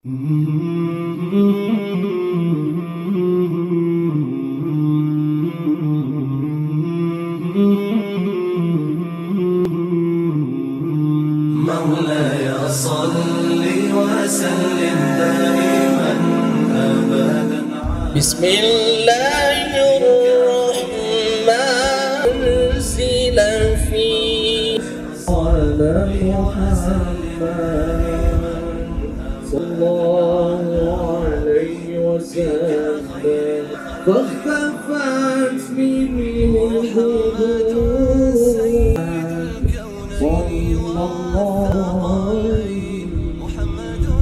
مولاي صل وسلم دائما أبدا. بسم الله الرحمن أنزل فيه على محمد صلى الله عليه وسلم فاختفت منه الهدوء.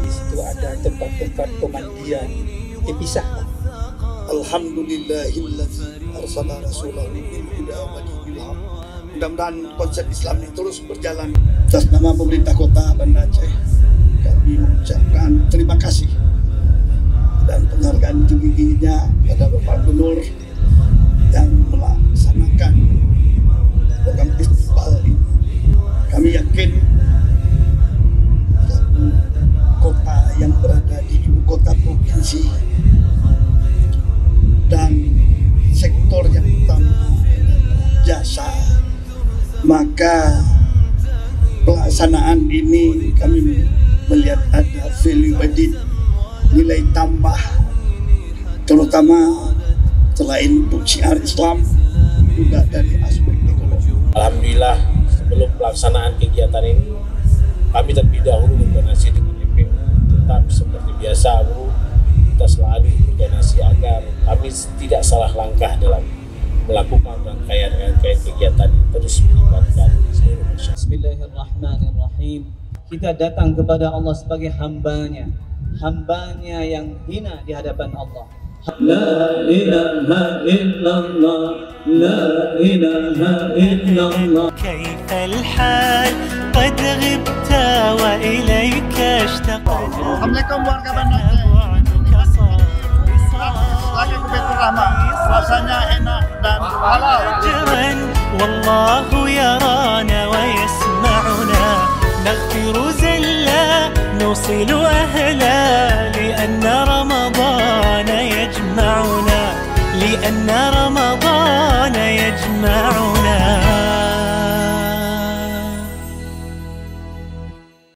Itu ada tempat-tempat pemandian dipisah. Alhamdulillahilladzi arsala rasulahu bil huda wa dinil haq. Mudah-mudahan konsep Islam ini terus berjalan. Atas nama pemerintah Kota Banda Aceh, kami mengucapkan terima kasih dan penghargaan tinggi-tingginya kepada Bapak Gubernur yang melaksanakan program Istiqlal ini. Kami yakin kota yang berada di ibu kota provinsi dan sektor yang utama jasa, maka pelaksanaan ini kami melihat ada value added, nilai tambah, terutama selain untuk syiar Islam juga dari aspek ekonomi. Alhamdulillah, sebelum pelaksanaan kegiatan ini kami terlebih dahulu berdonasi dengan DPO. Tetap seperti biasa, Bu, kita selalu berdonasi agar kami tidak salah langkah dalam melakukan rangkaian kegiatan yang terus melibatkan seluruh masyarakat. Bismillahirrahmanirrahim. Kita datang kepada Allah sebagai hambanya yang hina di hadapan Allah. La ilaha illallah, la ilaha illallah. Kaifal hal, qad ghibta wa ilayka ishtaqna. Assalamualaikum warga Banda Aceh. Lagi ke Baitur Rahmah, rasanya enak dan halal. Wallahu yarana wa yasma'una. نغفر زلا نوصل أهلا لأن رمضان يجمعنا لأن